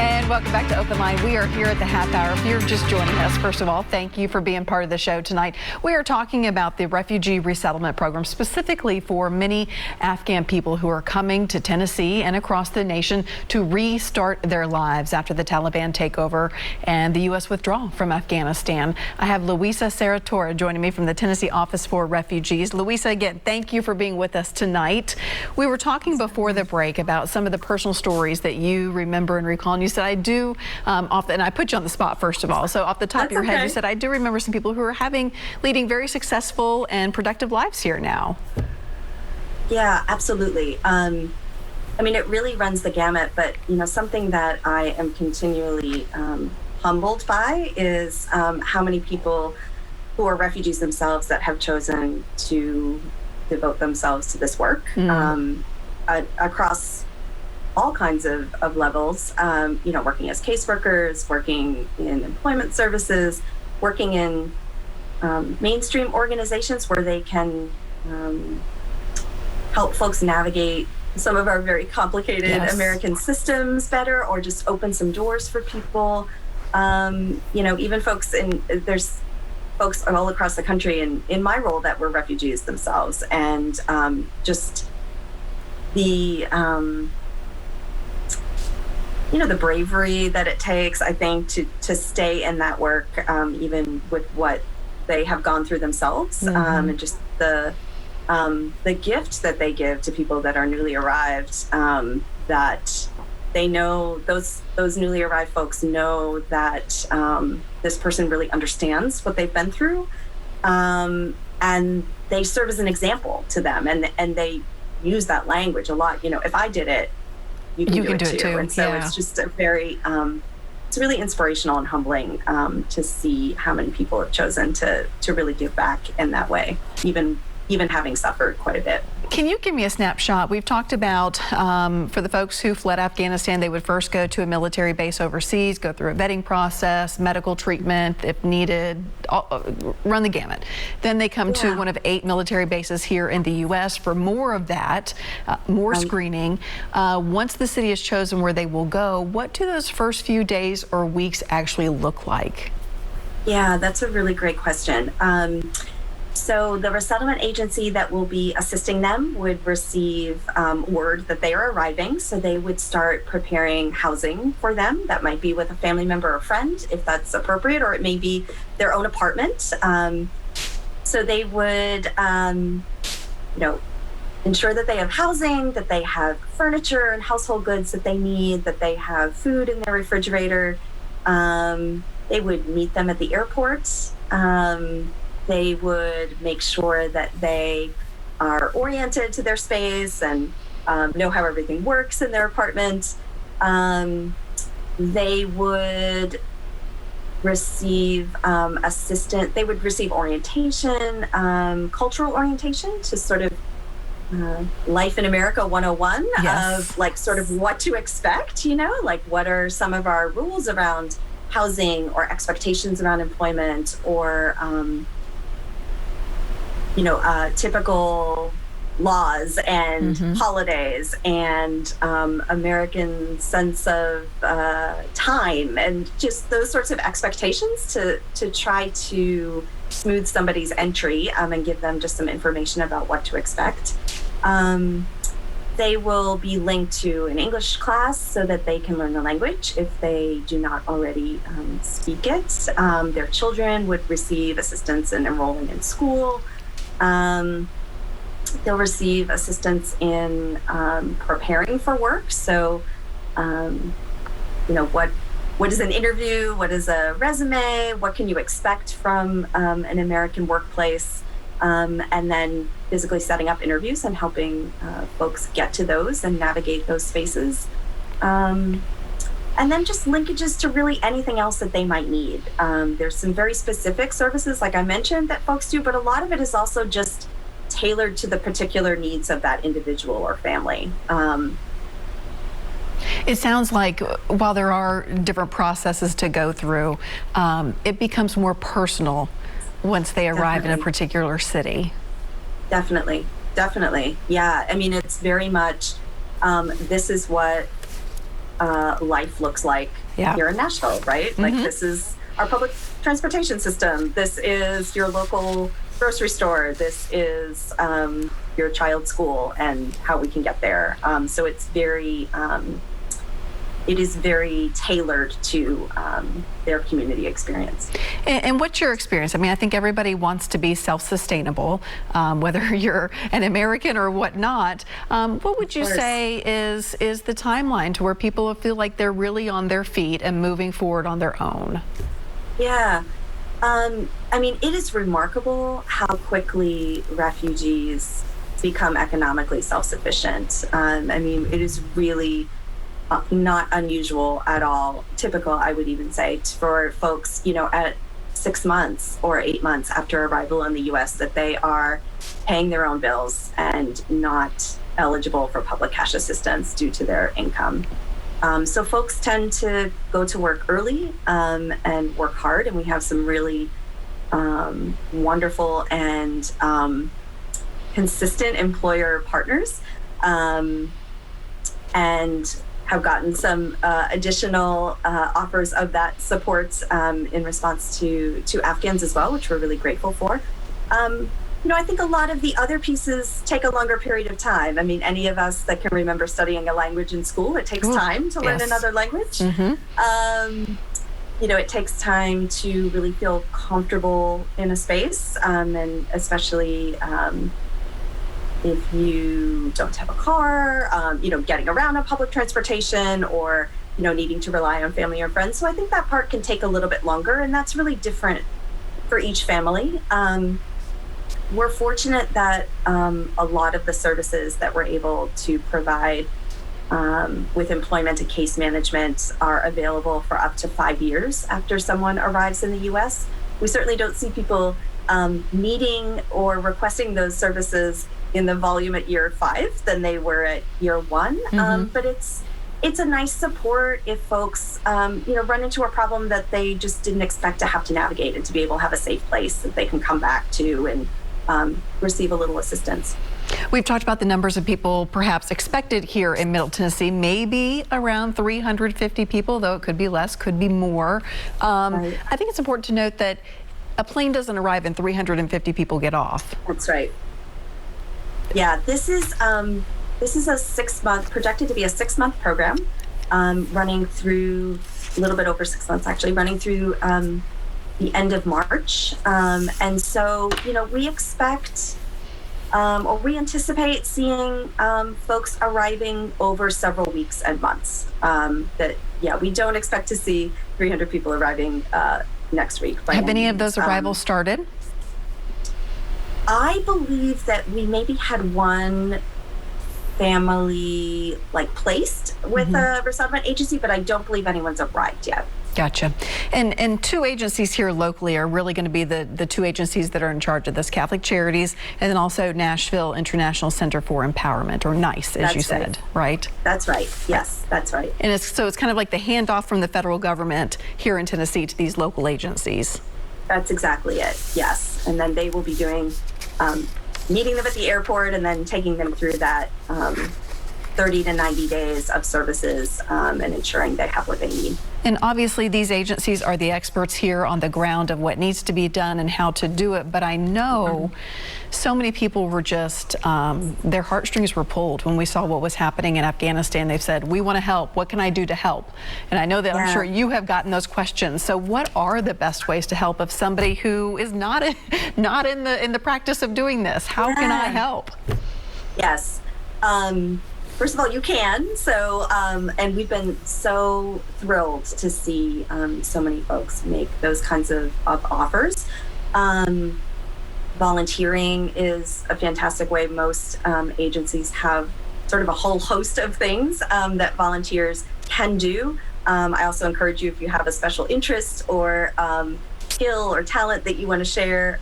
And welcome back to Open Line. We are here at the half hour. If you're just joining us, first of all, thank you for being part of the show tonight. We are talking about the refugee resettlement program, specifically for many Afghan people who are coming to Tennessee and across the nation to restart their lives after the Taliban takeover and the U.S. withdrawal from Afghanistan. I have Louisa Saratora joining me from the Tennessee Office for Refugees. Louisa, again, thank you for being with us tonight. We were talking before the break about some of the personal stories that you remember and recall. And you said, I do, and I put you on the spot, first of all. So off the top of your head, you said, I do remember some people who are leading very successful and productive lives here now. Yeah, absolutely. I mean, it really runs the gamut, but, you know, something that I am continually humbled by is how many people who are refugees themselves that have chosen to devote themselves to this work across all kinds of levels, you know, working as caseworkers, working in employment services, working in mainstream organizations where they can help folks navigate some of our very complicated American systems better, or just open some doors for people. You know, even there's folks all across the country in my role that were refugees themselves, and just the you know, the bravery that it takes, I think, to stay in that work, even with what they have gone through themselves, and just the gift that they give to people that are newly arrived, that they know, those newly arrived folks know that this person really understands what they've been through, and they serve as an example to them, and they use that language a lot. You know, if I did it, you can do it too. And so it's just a very, it's really inspirational and humbling to see how many people have chosen to really give back in that way, even having suffered quite a bit. Can you give me a snapshot? We've talked about for the folks who fled Afghanistan, they would first go to a military base overseas, go through a vetting process, medical treatment if needed, run the gamut. Then they come to one of 8 military bases here in the U.S. for more of that, more screening. Once the city is chosen where they will go, what do those first few days or weeks actually look like? Yeah, that's a really great question. So the resettlement agency that will be assisting them would receive word that they are arriving. So they would start preparing housing for them. That might be with a family member or friend, if that's appropriate, or it may be their own apartment. So they would, you know, ensure that they have housing, that they have furniture and household goods that they need, that they have food in their refrigerator. They would meet them at the airport. They would make sure that they are oriented to their space and know how everything works in their apartment. They would receive they would receive orientation, cultural orientation, to sort of Life in America 101 of like sort of what to expect, you know, like what are some of our rules around housing or expectations around employment, or you know, typical laws and holidays and American sense of time, and just those sorts of expectations to try to smooth somebody's entry and give them just some information about what to expect. They will be linked to an English class so that they can learn the language if they do not already speak it. Their children would receive assistance in enrolling in school. They'll receive assistance in preparing for work. So, you know, what is an interview? What is a resume? What can you expect from an American workplace? And then physically setting up interviews and helping folks get to those and navigate those spaces. And then just linkages to really anything else that they might need. There's some very specific services, like I mentioned, that folks do, but a lot of it is also just tailored to the particular needs of that individual or family. It sounds like while there are different processes to go through, it becomes more personal once they arrive in a particular city. Definitely. Yeah, I mean, it's very much, this is what life looks like Yeah. here in Nashville, right? Like, this is our public transportation system. This is your local grocery store. This is your child's school and how we can get there. So it's it is very tailored to their community experience. And what's your experience? I mean, I think everybody wants to be self-sustainable, whether you're an American or whatnot. What would you say is the timeline to where people feel like they're really on their feet and moving forward on their own? Yeah. I mean, it is remarkable how quickly refugees become economically self-sufficient. I mean, it is really not unusual at all, typical, I would even say, for folks, you know, at 6 months or 8 months after arrival in the U.S., that they are paying their own bills and not eligible for public cash assistance due to their income. So folks tend to go to work early and work hard, and we have some really wonderful and consistent employer partners, and have gotten some additional offers of that support in response to Afghans as well, which we're really grateful for. You know, I think a lot of the other pieces take a longer period of time. I mean, any of us that can remember studying a language in school, it takes time to learn another language. You know, it takes time to really feel comfortable in a space, and especially if you don't have a car, you know, getting around on public transportation, or, you know, needing to rely on family or friends. So I think that part can take a little bit longer, and that's really different for each family. We're fortunate that a lot of the services that we're able to provide with employment and case management are available for up to 5 years after someone arrives in the U.S. We certainly don't see people needing or requesting those services in the volume at year 5 than they were at year 1. But it's a nice support if folks you know, run into a problem that they just didn't expect to have to navigate, and to be able to have a safe place that they can come back to and receive a little assistance. We've talked about the numbers of people perhaps expected here in Middle Tennessee, maybe around 350 people, though it could be less, could be more. Right. I think it's important to note that a plane doesn't arrive and 350 people get off. That's right. Yeah, this is a 6 month, projected to be a 6 month program, running through a little bit over 6 months, actually, running through the end of March. And so, you know, we expect, or we anticipate seeing folks arriving over several weeks and months. We don't expect to see 300 people arriving next week. Have any of those arrivals started? I believe that we maybe had one family placed with a resettlement agency, but I don't believe anyone's arrived yet. Gotcha. And 2 agencies here locally are really going to be the 2 agencies that are in charge of this: Catholic Charities, and then also Nashville International Center for Empowerment, or NICE, as you said, right? That's right. Yes, that's right. And it's kind of like the handoff from the federal government here in Tennessee to these local agencies. That's exactly it. Yes. And then they will be doing, meeting them at the airport and then taking them through that 30 to 90 days of services and ensuring they have what they need. And obviously these agencies are the experts here on the ground of what needs to be done and how to do it. But I know so many people were just, their heartstrings were pulled when we saw what was happening in Afghanistan. They've said, we want to help. What can I do to help? And I know that I'm sure you have gotten those questions. So what are the best ways to help if somebody who is not in the practice of doing this? How can I help? Yes. First of all, you can. So, and we've been so thrilled to see so many folks make those kinds of offers. Volunteering is a fantastic way. Most agencies have sort of a whole host of things that volunteers can do. I also encourage you, if you have a special interest or skill or talent that you want to share,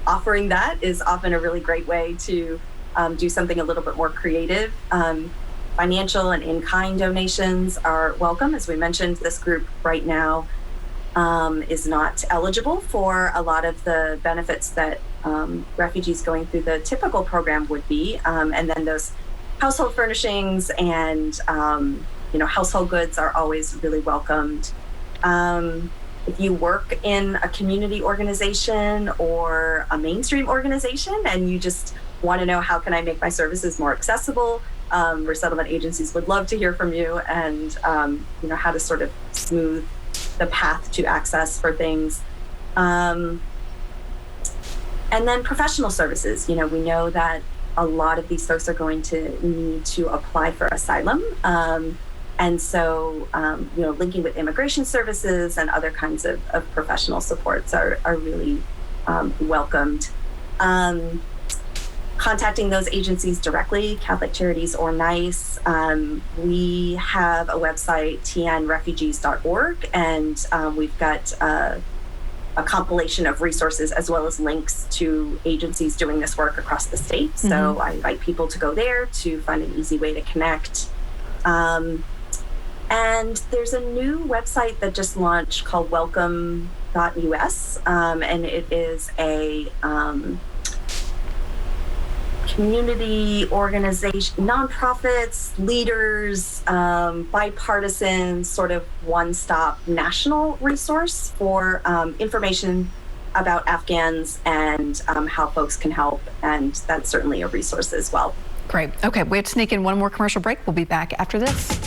offering that is often a really great way to do something a little bit more creative. Financial and in-kind donations are welcome. As we mentioned, this group right now is not eligible for a lot of the benefits that refugees going through the typical program would be. And then those household furnishings and household goods are always really welcomed. If you work in a community organization or a mainstream organization and you just want to know how can I make my services more accessible, resettlement agencies would love to hear from you, and how to sort of smooth the path to access for things. And then professional services. We know that a lot of these folks are going to need to apply for asylum. And so, linking with immigration services and other kinds of professional supports are really welcomed. Contacting those agencies directly, Catholic Charities or NICE. We have a website, tnrefugees.org, and we've got a compilation of resources as well as links to agencies doing this work across the state. So I invite people to go there to find an easy way to connect. And there's a new website that just launched called welcome.us, and it is a community organization, nonprofits, leaders, bipartisan, sort of one-stop national resource for information about Afghans and how folks can help, and that's certainly a resource as well. Great. Okay, we have to sneak in one more commercial break. We'll be back after this.